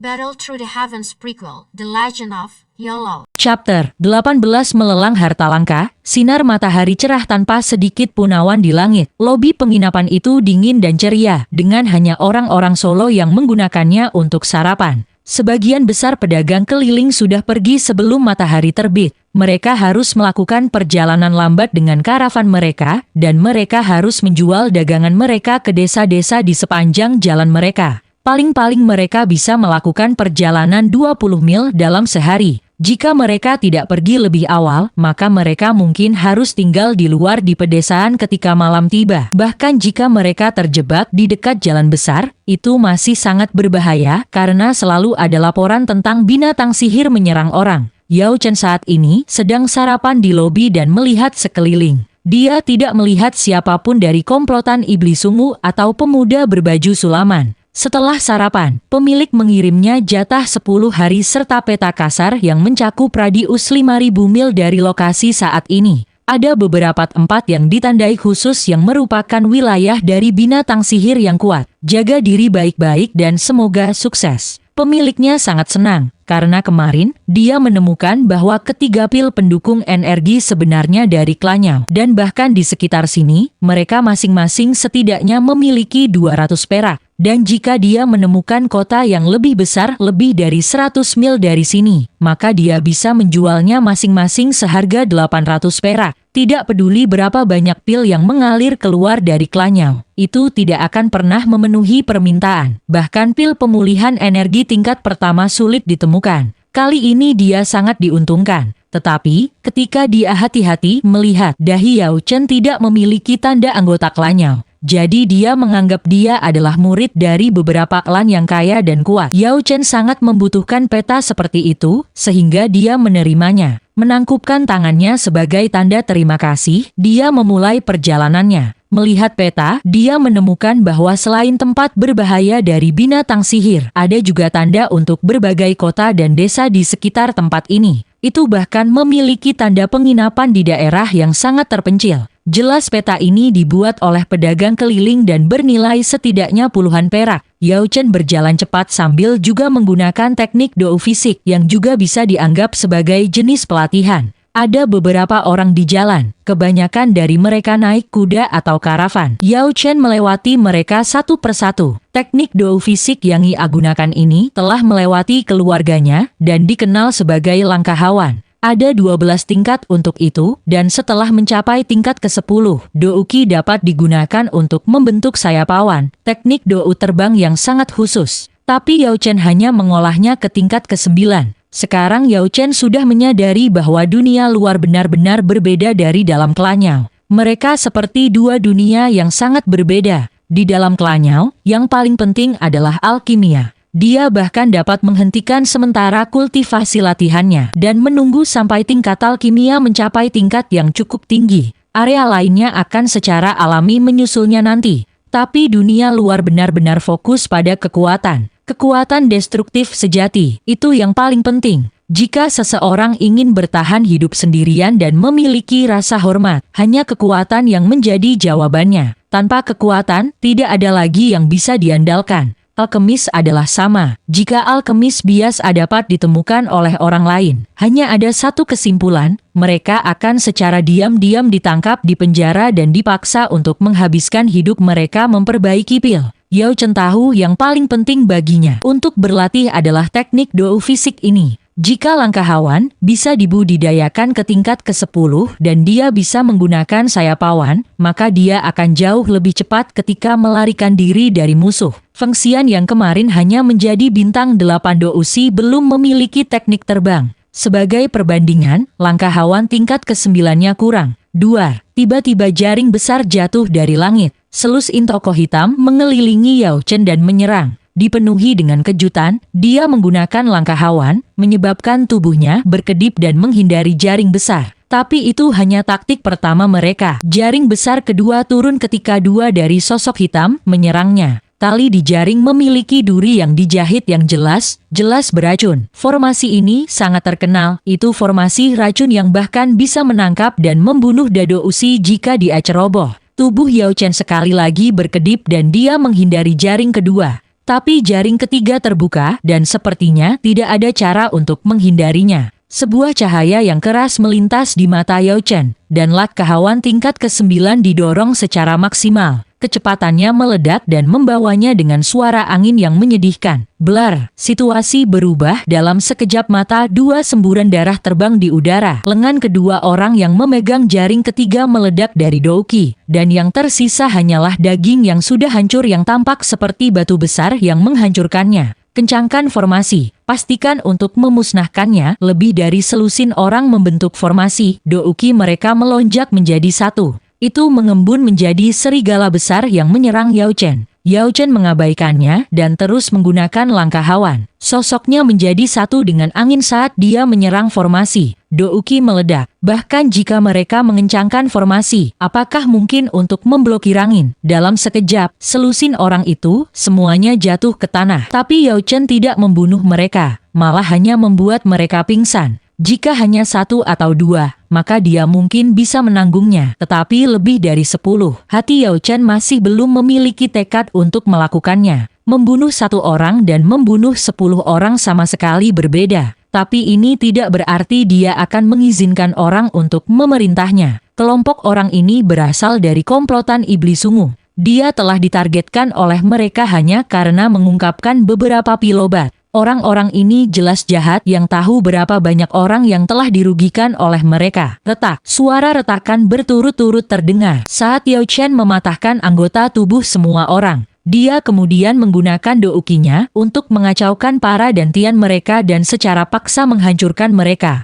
Battle Through the Heavens Prequel, The Legend of YOLO. Chapter 18 Melelang harta langka, sinar matahari cerah tanpa sedikit pun awan di langit. Lobi penginapan itu dingin dan ceria, dengan hanya orang-orang Solo yang menggunakannya untuk sarapan. Sebagian besar pedagang keliling sudah pergi sebelum matahari terbit. Mereka harus melakukan perjalanan lambat dengan karavan mereka, dan mereka harus menjual dagangan mereka ke desa-desa di sepanjang jalan mereka. Paling-paling mereka bisa melakukan perjalanan 20 mil dalam sehari. Jika mereka tidak pergi lebih awal, maka mereka mungkin harus tinggal di luar di pedesaan ketika malam tiba. Bahkan jika mereka terjebak di dekat jalan besar, itu masih sangat berbahaya karena selalu ada laporan tentang binatang sihir menyerang orang. Yao Chen saat ini sedang sarapan di lobi dan melihat sekeliling. Dia tidak melihat siapapun dari komplotan iblis sungu atau pemuda berbaju sulaman. Setelah sarapan, pemilik mengirimnya jatah 10 hari serta peta kasar yang mencakup radius 5.000 mil dari lokasi saat ini. Ada beberapa tempat yang ditandai khusus yang merupakan wilayah dari binatang sihir yang kuat. Jaga diri baik-baik dan semoga sukses. Pemiliknya sangat senang, karena kemarin dia menemukan bahwa ketiga pil pendukung energi sebenarnya dari klannya. Dan bahkan di sekitar sini, mereka masing-masing setidaknya memiliki 200 perak. Dan jika dia menemukan kota yang lebih besar lebih dari 100 mil dari sini, maka dia bisa menjualnya masing-masing seharga 800 perak. Tidak peduli berapa banyak pil yang mengalir keluar dari klannya, itu tidak akan pernah memenuhi permintaan. Bahkan pil pemulihan energi tingkat pertama sulit ditemukan. Kali ini dia sangat diuntungkan. Tetapi, ketika dia hati-hati melihat dahi Yao Chen tidak memiliki tanda anggota klannya, jadi dia menganggap dia adalah murid dari beberapa klan yang kaya dan kuat. Yao Chen sangat membutuhkan peta seperti itu, sehingga dia menerimanya. Menangkupkan tangannya sebagai tanda terima kasih, dia memulai perjalanannya. Melihat peta, dia menemukan bahwa selain tempat berbahaya dari binatang sihir, ada juga tanda untuk berbagai kota dan desa di sekitar tempat ini. Itu bahkan memiliki tanda penginapan di daerah yang sangat terpencil. Jelas peta ini dibuat oleh pedagang keliling dan bernilai setidaknya puluhan perak. Yao Chen berjalan cepat sambil juga menggunakan teknik dou fisik yang juga bisa dianggap sebagai jenis pelatihan. Ada beberapa orang di jalan, kebanyakan dari mereka naik kuda atau karavan. Yao Chen melewati mereka satu persatu. Teknik dou fisik yang ia gunakan ini telah melewati keluarganya dan dikenal sebagai langkahawan. Ada 12 tingkat untuk itu, dan setelah mencapai tingkat ke-10, Douki dapat digunakan untuk membentuk sayap awan, teknik dou terbang yang sangat khusus. Tapi Yao Chen hanya mengolahnya ke tingkat ke-9. Sekarang Yao Chen sudah menyadari bahwa dunia luar benar-benar berbeda dari dalam klannya. Mereka seperti dua dunia yang sangat berbeda. Di dalam klannya, yang paling penting adalah alkimia. Dia bahkan dapat menghentikan sementara kultivasi latihannya dan menunggu sampai tingkat alkimia mencapai tingkat yang cukup tinggi. Area lainnya akan secara alami menyusulnya nanti. Tapi dunia luar benar-benar fokus pada kekuatan. Kekuatan destruktif sejati, itu yang paling penting. Jika seseorang ingin bertahan hidup sendirian dan memiliki rasa hormat, hanya kekuatan yang menjadi jawabannya. Tanpa kekuatan, tidak ada lagi yang bisa diandalkan. Alkemis adalah sama. Jika alkemis bias dapat ditemukan oleh orang lain, hanya ada satu kesimpulan, mereka akan secara diam-diam ditangkap di penjara dan dipaksa untuk menghabiskan hidup mereka memperbaiki pil. Yao Chen tahu yang paling penting baginya untuk berlatih adalah teknik dou fisik ini. Jika langkahawan bisa dibudidayakan ke tingkat ke-10 dan dia bisa menggunakan sayap awan, maka dia akan jauh lebih cepat ketika melarikan diri dari musuh. Feng Xian yang kemarin hanya menjadi bintang 8 dousi belum memiliki teknik terbang. Sebagai perbandingan, langkahawan tingkat ke-9-nya kurang. 2. Tiba-tiba jaring besar jatuh dari langit. Selus intoko hitam mengelilingi Yao Chen dan menyerang. Dipenuhi dengan kejutan, dia menggunakan langkahawan, menyebabkan tubuhnya berkedip dan menghindari jaring besar. Tapi itu hanya taktik pertama mereka. Jaring besar kedua turun ketika dua dari sosok hitam menyerangnya. Tali di jaring memiliki duri yang dijahit yang jelas beracun. Formasi ini sangat terkenal, itu formasi racun yang bahkan bisa menangkap dan membunuh Dadousi jika dia ceroboh. Tubuh Yao Chen sekali lagi berkedip dan dia menghindari jaring kedua. Tetapi jaring ketiga terbuka dan sepertinya tidak ada cara untuk menghindarinya. Sebuah cahaya yang keras melintas di mata Yao Chen, dan lat kahawan tingkat ke-9 didorong secara maksimal. Kecepatannya meledak dan membawanya dengan suara angin yang menyedihkan. Blar, situasi berubah dalam sekejap mata. Dua semburan darah terbang di udara. Lengan kedua orang yang memegang jaring ketiga meledak dari Douki, dan yang tersisa hanyalah daging yang sudah hancur yang tampak seperti batu besar yang menghancurkannya. Kencangkan formasi, pastikan untuk memusnahkannya. Lebih dari selusin orang membentuk formasi. Douki mereka melonjak menjadi satu. Itu mengembun menjadi serigala besar yang menyerang Yao Chen. Yao Chen mengabaikannya dan terus menggunakan langkah hawan. Sosoknya menjadi satu dengan angin saat dia menyerang formasi. Douki meledak. Bahkan jika mereka mengencangkan formasi, apakah mungkin untuk memblokir angin? Dalam sekejap, selusin orang itu semuanya jatuh ke tanah. Tapi Yao Chen tidak membunuh mereka, malah hanya membuat mereka pingsan. Jika hanya satu atau dua, maka dia mungkin bisa menanggungnya. Tetapi lebih dari 10, hati Yao Chen masih belum memiliki tekad untuk melakukannya. Membunuh satu orang dan membunuh 10 orang sama sekali berbeda. Tapi ini tidak berarti dia akan mengizinkan orang untuk memerintahnya. Kelompok orang ini berasal dari komplotan iblis ungu. Dia telah ditargetkan oleh mereka hanya karena mengungkapkan beberapa pilobat. Orang-orang ini jelas jahat yang tahu berapa banyak orang yang telah dirugikan oleh mereka. Retak, suara retakan berturut-turut terdengar saat Yao Chen mematahkan anggota tubuh semua orang. Dia kemudian menggunakan doukinya untuk mengacaukan para dantian mereka dan secara paksa menghancurkan mereka.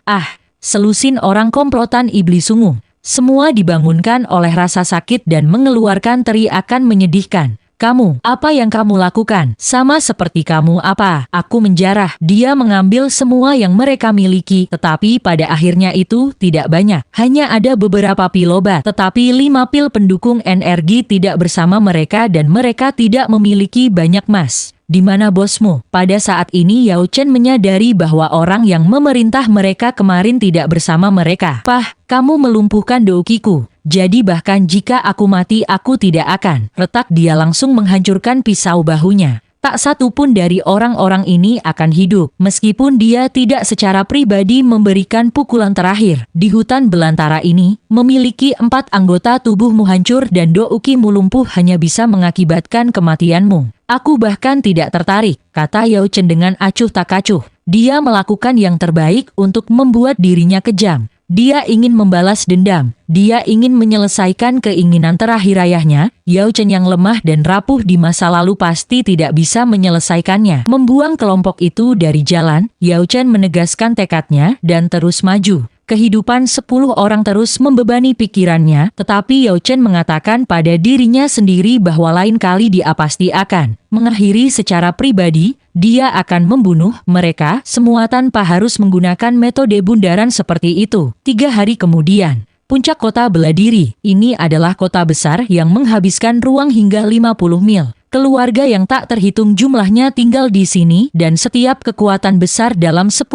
Selusin orang komplotan iblis ungu. Semua dibangunkan oleh rasa sakit dan mengeluarkan teriakan menyedihkan. Kamu, apa yang kamu lakukan? Sama seperti kamu apa? Aku menjarah. Dia mengambil semua yang mereka miliki, tetapi pada akhirnya itu tidak banyak. Hanya ada beberapa pilobat, tetapi 5 pil pendukung energi tidak bersama mereka dan mereka tidak memiliki banyak emas. Di mana bosmu? Pada saat ini Yao Chen menyadari bahwa orang yang memerintah mereka kemarin tidak bersama mereka. Kamu melumpuhkan doukiku. Jadi bahkan jika aku mati aku tidak akan. Retak, dia langsung menghancurkan pisau bahunya. Tak satu pun dari orang-orang ini akan hidup, meskipun dia tidak secara pribadi memberikan pukulan terakhir. Di hutan belantara ini, memiliki 4 anggota tubuhmu hancur dan doukimu lumpuh hanya bisa mengakibatkan kematianmu. Aku bahkan tidak tertarik, kata Yao Chen dengan acuh tak acuh. Dia melakukan yang terbaik untuk membuat dirinya kejam. Dia ingin membalas dendam. Dia ingin menyelesaikan keinginan terakhir ayahnya. Yao Chen yang lemah dan rapuh di masa lalu pasti tidak bisa menyelesaikannya. Membuang kelompok itu dari jalan, Yao Chen menegaskan tekadnya dan terus maju. Kehidupan 10 orang terus membebani pikirannya, tetapi Yao Chen mengatakan pada dirinya sendiri bahwa lain kali dia pasti akan mengakhiri secara pribadi. Dia akan membunuh mereka semua tanpa harus menggunakan metode bundaran seperti itu. 3 hari kemudian, puncak kota Beladiri. Ini adalah kota besar yang menghabiskan ruang hingga 50 mil. Keluarga yang tak terhitung jumlahnya tinggal di sini dan setiap kekuatan besar dalam 10.000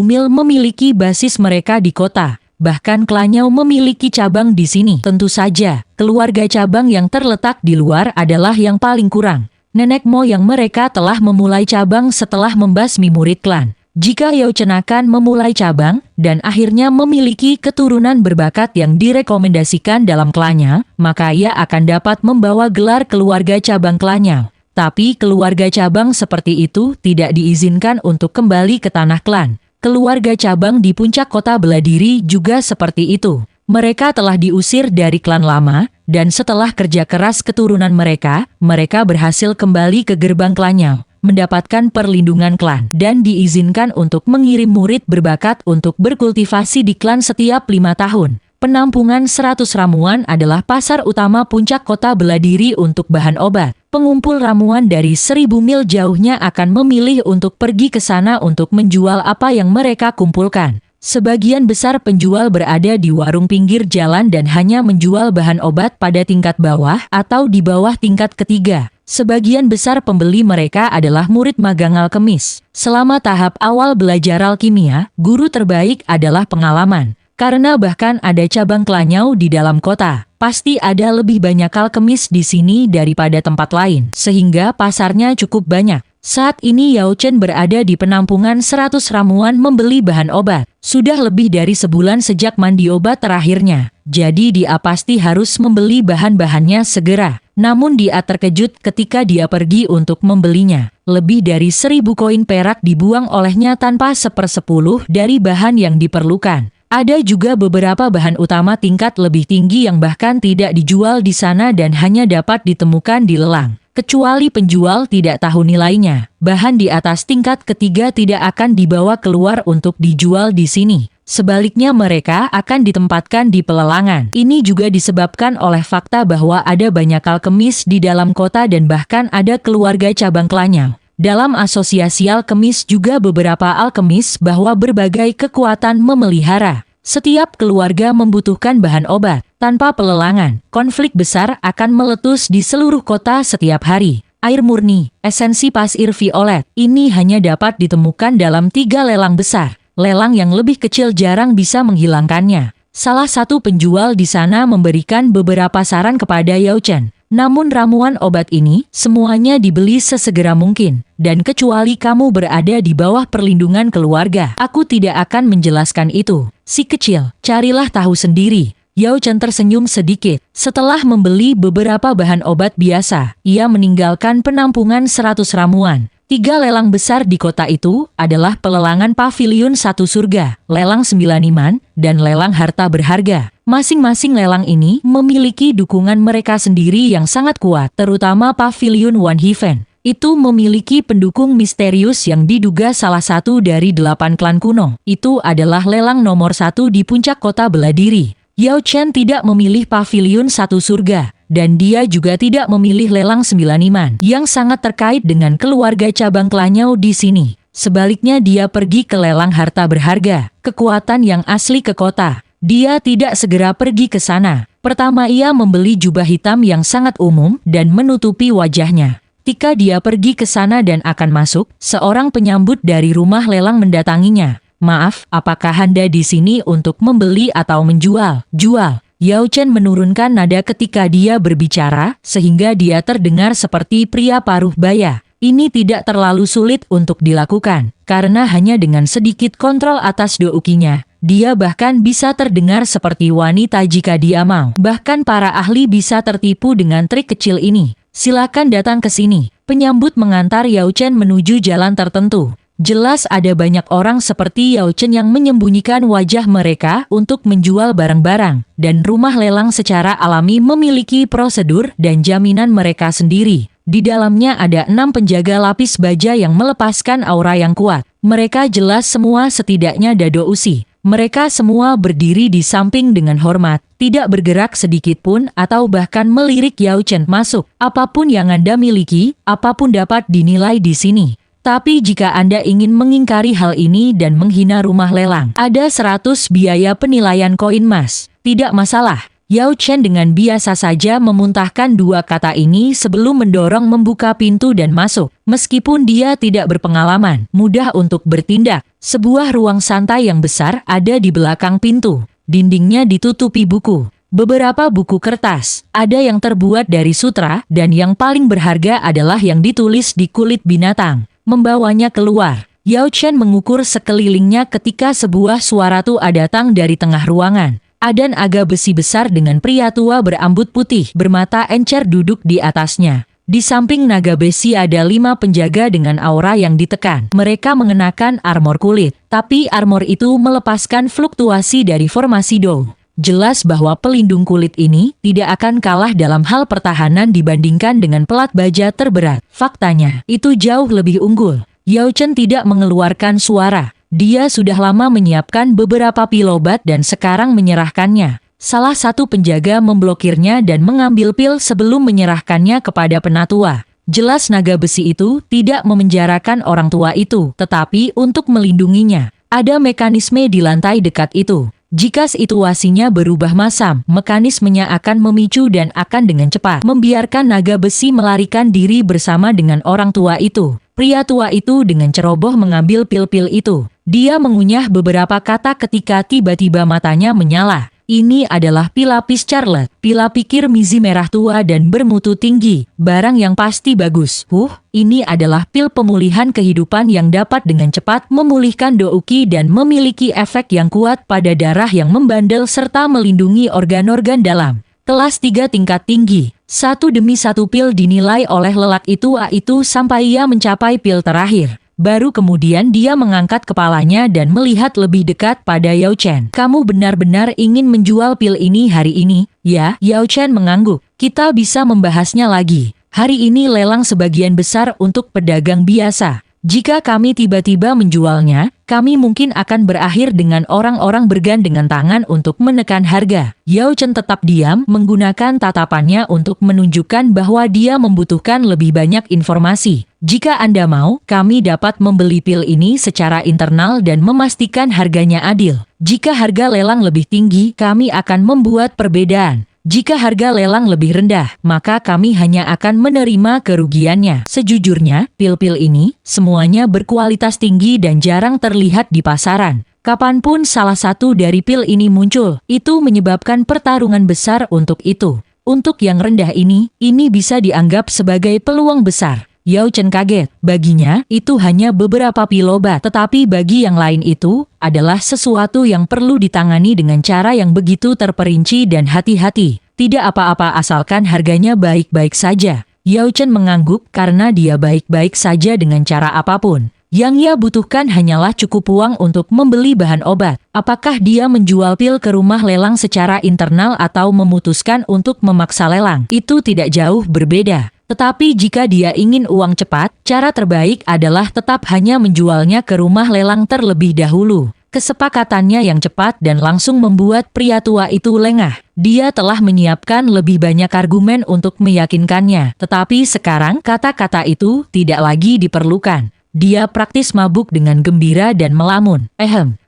mil memiliki basis mereka di kota. Bahkan Klanyao memiliki cabang di sini. Tentu saja, keluarga cabang yang terletak di luar adalah yang paling kurang. Nenek moyang mereka telah memulai cabang setelah membasmi murid klan. Jika Yao Chen akan memulai cabang dan akhirnya memiliki keturunan berbakat yang direkomendasikan dalam klannya, maka ia akan dapat membawa gelar keluarga cabang klannya. Tapi keluarga cabang seperti itu tidak diizinkan untuk kembali ke tanah klan. Keluarga cabang di puncak kota Beladiri juga seperti itu. Mereka telah diusir dari klan lama, dan setelah kerja keras keturunan mereka berhasil kembali ke gerbang klannya, mendapatkan perlindungan klan, dan diizinkan untuk mengirim murid berbakat untuk berkultivasi di klan setiap 5 tahun. Penampungan 100 ramuan adalah pasar utama puncak kota Beladiri untuk bahan obat. Pengumpul ramuan dari 1000 mil jauhnya akan memilih untuk pergi ke sana untuk menjual apa yang mereka kumpulkan. Sebagian besar penjual berada di warung pinggir jalan dan hanya menjual bahan obat pada tingkat bawah atau di bawah tingkat ketiga. Sebagian besar pembeli mereka adalah murid magang alkemis. Selama tahap awal belajar alkimia, guru terbaik adalah pengalaman. Karena bahkan ada cabang Klanyao di dalam kota, Pasti ada lebih banyak alkemis di sini daripada tempat lain, sehingga pasarnya cukup banyak. Saat ini Yao Chen berada di penampungan 100 ramuan membeli bahan obat. Sudah lebih dari sebulan sejak mandi obat terakhirnya. Jadi dia pasti harus membeli bahan-bahannya segera. Namun dia terkejut ketika dia pergi untuk membelinya. Lebih dari 1.000 koin perak dibuang olehnya tanpa 1/10 dari bahan yang diperlukan. Ada juga beberapa bahan utama tingkat lebih tinggi yang bahkan tidak dijual di sana dan hanya dapat ditemukan di lelang. Kecuali penjual tidak tahu nilainya, bahan di atas tingkat ketiga tidak akan dibawa keluar untuk dijual di sini. Sebaliknya mereka akan ditempatkan di pelelangan. Ini juga disebabkan oleh fakta bahwa ada banyak alkemis di dalam kota dan bahkan ada keluarga cabang klannya. Dalam asosiasi alkemis juga beberapa alkemis bahwa berbagai kekuatan memelihara. Setiap keluarga membutuhkan bahan obat. Tanpa pelelangan, konflik besar akan meletus di seluruh kota setiap hari. Air murni, esensi pasir violet, ini hanya dapat ditemukan dalam 3 lelang besar. Lelang yang lebih kecil jarang bisa menghilangkannya. Salah satu penjual di sana memberikan beberapa saran kepada Yao Chen. Namun ramuan obat ini semuanya dibeli sesegera mungkin. Dan kecuali kamu berada di bawah perlindungan keluarga, aku tidak akan menjelaskan itu. Si kecil, carilah tahu sendiri. Yao Chen tersenyum sedikit. Setelah membeli beberapa bahan obat biasa, ia meninggalkan penampungan 100 ramuan. 3 lelang besar di kota itu adalah pelelangan Paviliun 1 Surga, lelang 9 iman, dan lelang harta berharga. Masing-masing lelang ini memiliki dukungan mereka sendiri yang sangat kuat, terutama Paviliun One Heaven. Itu memiliki pendukung misterius yang diduga salah satu dari 8 klan kuno. Itu adalah lelang nomor 1 di puncak kota Beladiri. Yao Chen tidak memilih Paviliun 1 Surga, dan dia juga tidak memilih lelang 9 iman, yang sangat terkait dengan keluarga cabang Klanyao di sini. Sebaliknya dia pergi ke lelang harta berharga, kekuatan yang asli ke kota. Dia tidak segera pergi ke sana. Pertama ia membeli jubah hitam yang sangat umum dan menutupi wajahnya. Ketika dia pergi ke sana dan akan masuk, seorang penyambut dari rumah lelang mendatanginya. Maaf, apakah Anda di sini untuk membeli atau menjual? Jual. Yao Chen menurunkan nada ketika dia berbicara, sehingga dia terdengar seperti pria paruh baya. Ini tidak terlalu sulit untuk dilakukan, karena hanya dengan sedikit kontrol atas doukinya, dia bahkan bisa terdengar seperti wanita jika dia mau. Bahkan para ahli bisa tertipu dengan trik kecil ini. Silakan datang ke sini. Penyambut mengantar Yao Chen menuju jalan tertentu. Jelas ada banyak orang seperti Yao Chen yang menyembunyikan wajah mereka untuk menjual barang-barang, dan rumah lelang secara alami memiliki prosedur dan jaminan mereka sendiri. Di dalamnya ada 6 penjaga lapis baja yang melepaskan aura yang kuat. Mereka jelas semua setidaknya dado usi. Mereka semua berdiri di samping dengan hormat, tidak bergerak sedikit pun atau bahkan melirik Yao Chen masuk. Apapun yang Anda miliki, apapun dapat dinilai di sini. Tapi jika Anda ingin mengingkari hal ini dan menghina rumah lelang, ada 100 biaya penilaian koin emas. Tidak masalah. Yao Chen dengan biasa saja memuntahkan 2 kata ini sebelum mendorong membuka pintu dan masuk. Meskipun dia tidak berpengalaman, mudah untuk bertindak. Sebuah ruang santai yang besar ada di belakang pintu. Dindingnya ditutupi buku. Beberapa buku kertas, ada yang terbuat dari sutra, dan yang paling berharga adalah yang ditulis di kulit binatang. Membawanya keluar. Yao Chen mengukur sekelilingnya ketika sebuah suara tua datang dari tengah ruangan. Ada naga besi besar dengan pria tua berambut putih bermata encer duduk di atasnya. Di samping naga besi ada 5 penjaga dengan aura yang ditekan. Mereka mengenakan armor kulit, tapi armor itu melepaskan fluktuasi dari formasi Do. Jelas bahwa pelindung kulit ini tidak akan kalah dalam hal pertahanan dibandingkan dengan pelat baja terberat. Faktanya, itu jauh lebih unggul. Yao Chen tidak mengeluarkan suara. Dia sudah lama menyiapkan beberapa pil obat dan sekarang menyerahkannya. Salah satu penjaga memblokirnya dan mengambil pil sebelum menyerahkannya kepada penatua. Jelas naga besi itu tidak memenjarakan orang tua itu, tetapi untuk melindunginya. Ada mekanisme di lantai dekat itu. Jika situasinya berubah masam, mekanismenya akan memicu dan akan dengan cepat membiarkan naga besi melarikan diri bersama dengan orang tua itu. Pria tua itu dengan ceroboh mengambil pil-pil itu. Dia mengunyah beberapa kata ketika tiba-tiba matanya menyala. Ini adalah pil lapis Charlotte. Pil pikir Mizi merah tua dan bermutu tinggi. Barang yang pasti bagus. Ini adalah pil pemulihan kehidupan yang dapat dengan cepat memulihkan Douki dan memiliki efek yang kuat pada darah yang membandel serta melindungi organ-organ dalam. Kelas 3 tingkat tinggi. Satu demi satu pil dinilai oleh lelak itu sampai ia mencapai pil terakhir. Baru kemudian dia mengangkat kepalanya dan melihat lebih dekat pada Yao Chen. Kamu benar-benar ingin menjual pil ini hari ini? Ya, Yao Chen mengangguk. Kita bisa membahasnya lagi. Hari ini lelang sebagian besar untuk pedagang biasa. Jika kami tiba-tiba menjualnya, kami mungkin akan berakhir dengan orang-orang bergandengan tangan untuk menekan harga. Yao Chen tetap diam, menggunakan tatapannya untuk menunjukkan bahwa dia membutuhkan lebih banyak informasi. Jika Anda mau, kami dapat membeli pil ini secara internal dan memastikan harganya adil. Jika harga lelang lebih tinggi, kami akan membuat perbedaan. Jika harga lelang lebih rendah, maka kami hanya akan menerima kerugiannya. Sejujurnya, pil-pil ini semuanya berkualitas tinggi dan jarang terlihat di pasaran. Kapanpun salah satu dari pil ini muncul, itu menyebabkan pertarungan besar untuk itu. Untuk yang rendah ini bisa dianggap sebagai peluang besar. Yao Chen kaget. Baginya, itu hanya beberapa pil obat. Tetapi bagi yang lain itu adalah sesuatu yang perlu ditangani dengan cara yang begitu terperinci dan hati-hati. Tidak apa-apa asalkan harganya baik-baik saja. Yao Chen mengangguk karena dia baik-baik saja dengan cara apapun. Yang ia butuhkan hanyalah cukup uang untuk membeli bahan obat. Apakah dia menjual pil ke rumah lelang secara internal atau memutuskan untuk memaksa lelang? Itu tidak jauh berbeda. Tetapi jika dia ingin uang cepat, cara terbaik adalah tetap hanya menjualnya ke rumah lelang terlebih dahulu. Kesepakatannya yang cepat dan langsung membuat pria tua itu lengah. Dia telah menyiapkan lebih banyak argumen untuk meyakinkannya. Tetapi sekarang kata-kata itu tidak lagi diperlukan. Dia praktis mabuk dengan gembira dan melamun.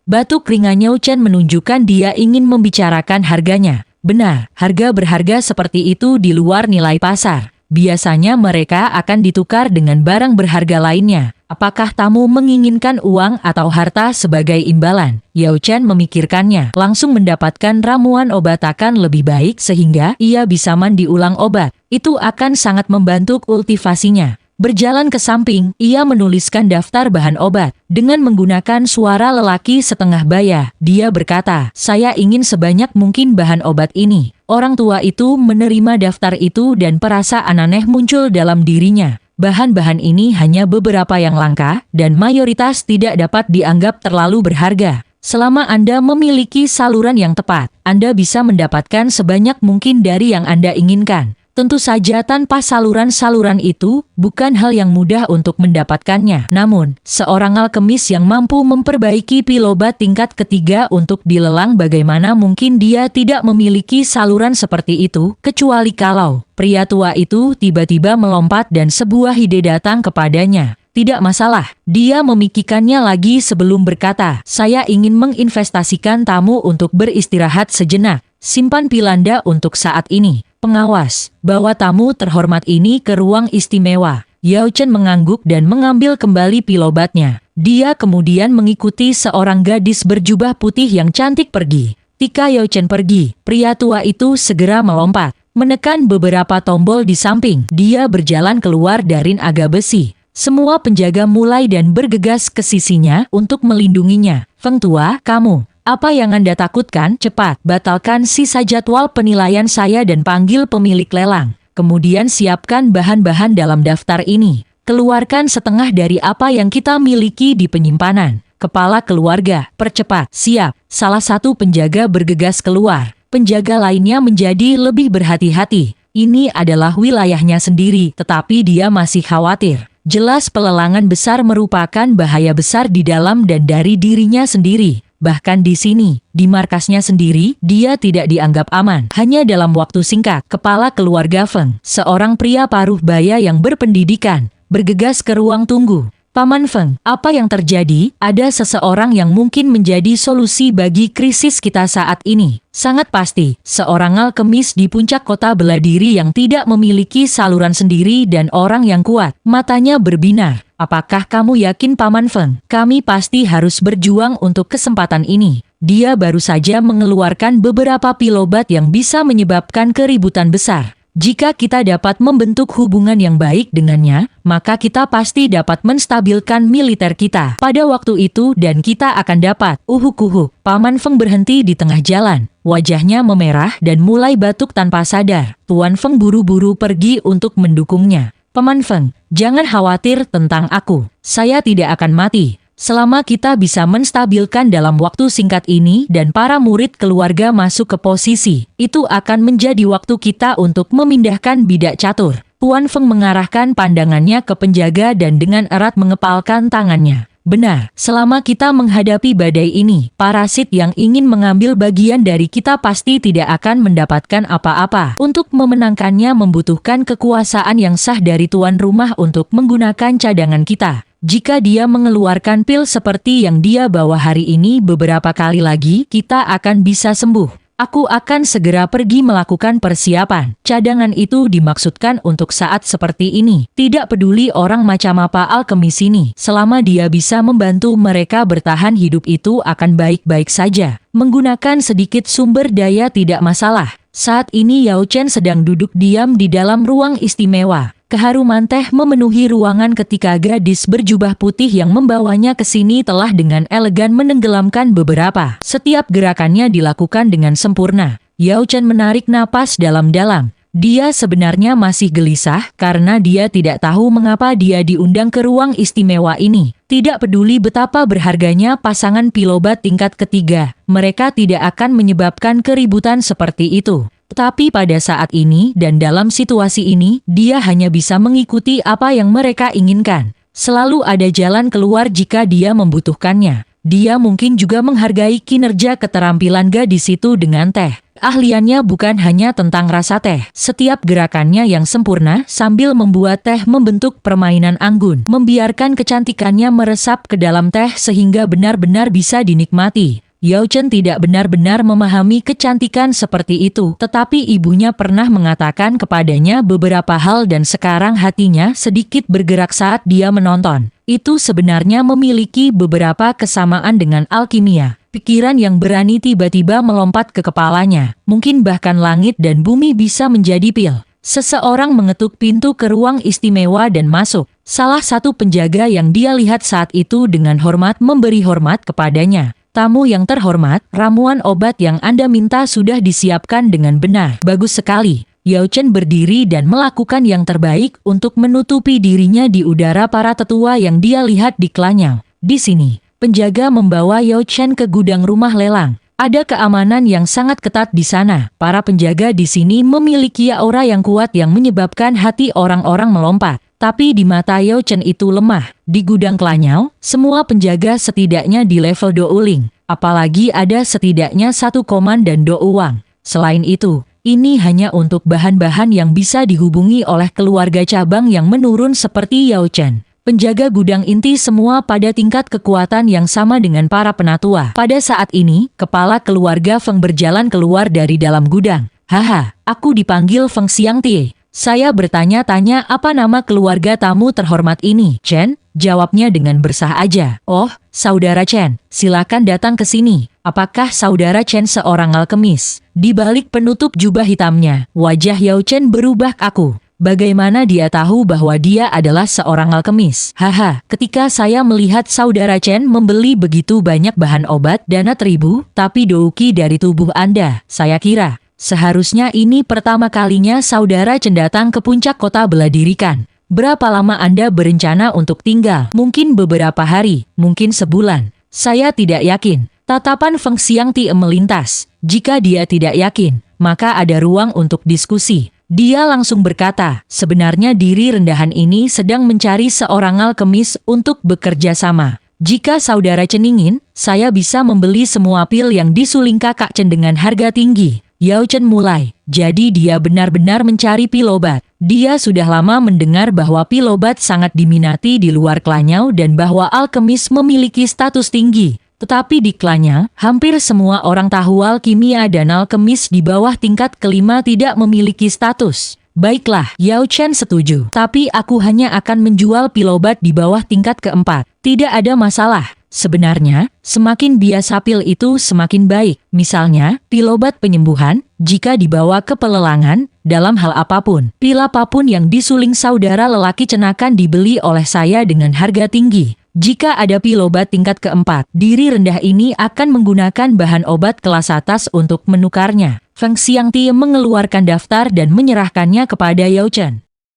Batuk ringan Yao Chen menunjukkan dia ingin membicarakan harganya. Benar, harga berharga seperti itu di luar nilai pasar. Biasanya mereka akan ditukar dengan barang berharga lainnya. Apakah tamu menginginkan uang atau harta sebagai imbalan? Yao Chen memikirkannya. Langsung mendapatkan ramuan obat akan lebih baik sehingga ia bisa mandi ulang obat. Itu akan sangat membantu kultivasinya. Berjalan ke samping, ia menuliskan daftar bahan obat. Dengan menggunakan suara lelaki setengah baya, dia berkata, "Saya ingin sebanyak mungkin bahan obat ini." Orang tua itu menerima daftar itu dan perasaan aneh muncul dalam dirinya. Bahan-bahan ini hanya beberapa yang langka, dan mayoritas tidak dapat dianggap terlalu berharga. Selama Anda memiliki saluran yang tepat, Anda bisa mendapatkan sebanyak mungkin dari yang Anda inginkan. Tentu saja tanpa saluran-saluran itu, bukan hal yang mudah untuk mendapatkannya. Namun, seorang alkemis yang mampu memperbaiki pil obat tingkat ketiga untuk dilelang bagaimana mungkin dia tidak memiliki saluran seperti itu, kecuali kalau pria tua itu tiba-tiba melompat dan sebuah ide datang kepadanya. Tidak masalah, dia memikirkannya lagi sebelum berkata, "Saya ingin menginvestasikan tamu untuk beristirahat sejenak. Simpan pil Anda untuk saat ini. Pengawas, bawa tamu terhormat ini ke ruang istimewa." Yao Chen mengangguk dan mengambil kembali pil obatnya. Dia kemudian mengikuti seorang gadis berjubah putih yang cantik pergi. Ketika Yao Chen pergi, pria tua itu segera melompat, menekan beberapa tombol di samping. Dia berjalan keluar dari naga besi. Semua penjaga mulai dan bergegas ke sisinya untuk melindunginya. "Feng Tua, kamu. Apa yang Anda takutkan? Cepat, batalkan sisa jadwal penilaian saya dan panggil pemilik lelang. Kemudian siapkan bahan-bahan dalam daftar ini. Keluarkan setengah dari apa yang kita miliki di penyimpanan. Kepala keluarga, percepat." "Siap." Salah satu penjaga bergegas keluar. Penjaga lainnya menjadi lebih berhati-hati. Ini adalah wilayahnya sendiri, tetapi dia masih khawatir. Jelas pelelangan besar merupakan bahaya besar di dalam dan dari dirinya sendiri. Bahkan di sini, di markasnya sendiri, dia tidak dianggap aman. Hanya dalam waktu singkat, kepala keluarga Feng, seorang pria paruh baya yang berpendidikan, bergegas ke ruang tunggu. Paman Feng, apa yang terjadi? Ada seseorang yang mungkin menjadi solusi bagi krisis kita saat ini. Sangat pasti, seorang alkemis di puncak kota bela diri yang tidak memiliki saluran sendiri dan orang yang kuat. Matanya berbinar. Apakah kamu yakin Paman Feng? Kami pasti harus berjuang untuk kesempatan ini. Dia baru saja mengeluarkan beberapa pil obat yang bisa menyebabkan keributan besar. Jika kita dapat membentuk hubungan yang baik dengannya, maka kita pasti dapat menstabilkan militer kita pada waktu itu dan kita akan dapat. Uhuk. Paman Feng berhenti di tengah jalan. Wajahnya memerah dan mulai batuk tanpa sadar. Tuan Feng buru-buru pergi untuk mendukungnya. Paman Feng, jangan khawatir tentang aku. Saya tidak akan mati. Selama kita bisa menstabilkan dalam waktu singkat ini dan para murid keluarga masuk ke posisi, itu akan menjadi waktu kita untuk memindahkan bidak catur. Tuan Feng mengarahkan pandangannya ke penjaga dan dengan erat mengepalkan tangannya. Benar, selama kita menghadapi badai ini, parasit yang ingin mengambil bagian dari kita pasti tidak akan mendapatkan apa-apa. Untuk memenangkannya membutuhkan kekuasaan yang sah dari tuan rumah untuk menggunakan cadangan kita. Jika dia mengeluarkan pil seperti yang dia bawa hari ini beberapa kali lagi, kita akan bisa sembuh. Aku akan segera pergi melakukan persiapan. Cadangan itu dimaksudkan untuk saat seperti ini. Tidak peduli orang macam apa alkemis ini. Selama dia bisa membantu mereka bertahan hidup itu akan baik-baik saja. Menggunakan sedikit sumber daya tidak masalah. Saat ini Yao Chen sedang duduk diam di dalam ruang istimewa. Keharuman teh memenuhi ruangan ketika gadis berjubah putih yang membawanya ke sini telah dengan elegan menenggelamkan beberapa. Setiap gerakannya dilakukan dengan sempurna. Yao Chen menarik napas dalam-dalam. Dia sebenarnya masih gelisah karena dia tidak tahu mengapa dia diundang ke ruang istimewa ini. Tidak peduli betapa berharganya pasangan pilobat tingkat ketiga, mereka tidak akan menyebabkan keributan seperti itu. Tetapi pada saat ini dan dalam situasi ini, dia hanya bisa mengikuti apa yang mereka inginkan. Selalu ada jalan keluar jika dia membutuhkannya. Dia mungkin juga menghargai kinerja keterampilan gadis itu dengan teh. Ahliannya bukan hanya tentang rasa teh. Setiap gerakannya yang sempurna sambil membuat teh membentuk permainan anggun. Membiarkan kecantikannya meresap ke dalam teh sehingga benar-benar bisa dinikmati. Yao Chen tidak benar-benar memahami kecantikan seperti itu, tetapi ibunya pernah mengatakan kepadanya beberapa hal dan sekarang hatinya sedikit bergerak saat dia menonton. Itu sebenarnya memiliki beberapa kesamaan dengan alkimia. Pikiran yang berani tiba-tiba melompat ke kepalanya. Mungkin bahkan langit dan bumi bisa menjadi pil. Seseorang mengetuk pintu ke ruang istimewa dan masuk. Salah satu penjaga yang dia lihat saat itu dengan hormat memberi hormat kepadanya. Tamu yang terhormat, ramuan obat yang Anda minta sudah disiapkan dengan benar. Bagus sekali. Yao Chen berdiri dan melakukan yang terbaik untuk menutupi dirinya di udara para tetua yang dia lihat di kelanyang. Di sini, penjaga membawa Yao Chen ke gudang rumah lelang. Ada keamanan yang sangat ketat di sana. Para penjaga di sini memiliki aura yang kuat yang menyebabkan hati orang-orang melompat. Tapi di mata Yao Chen itu lemah. Di gudang kelanyau, semua penjaga setidaknya di level Douling. Apalagi ada setidaknya satu komandan Douwang. Selain itu, ini hanya untuk bahan-bahan yang bisa dihubungi oleh keluarga cabang yang menurun seperti Yao Chen. Penjaga gudang inti semua pada tingkat kekuatan yang sama dengan para penatua. Pada saat ini, kepala keluarga Feng berjalan keluar dari dalam gudang. Haha, aku dipanggil Feng Xiangtie. Saya bertanya-tanya apa nama keluarga tamu terhormat ini. Chen, jawabnya dengan bersahaja. Oh, saudara Chen, silakan datang ke sini. Apakah saudara Chen seorang alkemis? Di balik penutup jubah hitamnya, wajah Yao Chen berubah kaku. Bagaimana dia tahu bahwa dia adalah seorang alkemis? Haha, ketika saya melihat saudara Chen membeli begitu banyak bahan obat dana 1000, tapi douki dari tubuh Anda, saya kira seharusnya ini pertama kalinya saudara Chen datang ke puncak kota bela diri kan? Berapa lama Anda berencana untuk tinggal? Mungkin beberapa hari, mungkin sebulan. Saya tidak yakin. Tatapan Feng Xiangtie melintas. Jika dia tidak yakin, maka ada ruang untuk diskusi. Dia langsung berkata, sebenarnya diri rendahan ini sedang mencari seorang alkemis untuk bekerja sama. Jika saudara Chen ingin, saya bisa membeli semua pil yang disuling kakak Chen dengan harga tinggi. Yao Chen mulai, jadi dia benar-benar mencari pil obat. Dia sudah lama mendengar bahwa pilobat sangat diminati di luar klannya dan bahwa alkemis memiliki status tinggi. Tetapi di klannya, hampir semua orang tahu alkimia dan alkemis di bawah tingkat kelima tidak memiliki status. Baiklah, Yao Chen setuju. Tapi aku hanya akan menjual pilobat di bawah tingkat keempat. Tidak ada masalah. Sebenarnya, semakin biasa pil itu semakin baik. Misalnya, pilobat penyembuhan, jika dibawa ke pelelangan, dalam hal apapun. Pil apapun yang disuling saudara lelaki cenakan dibeli oleh saya dengan harga tinggi. Jika ada pilobat tingkat keempat, diri rendah ini akan menggunakan bahan obat kelas atas untuk menukarnya. Feng Xiangti mengeluarkan daftar dan menyerahkannya kepada Yao Chen.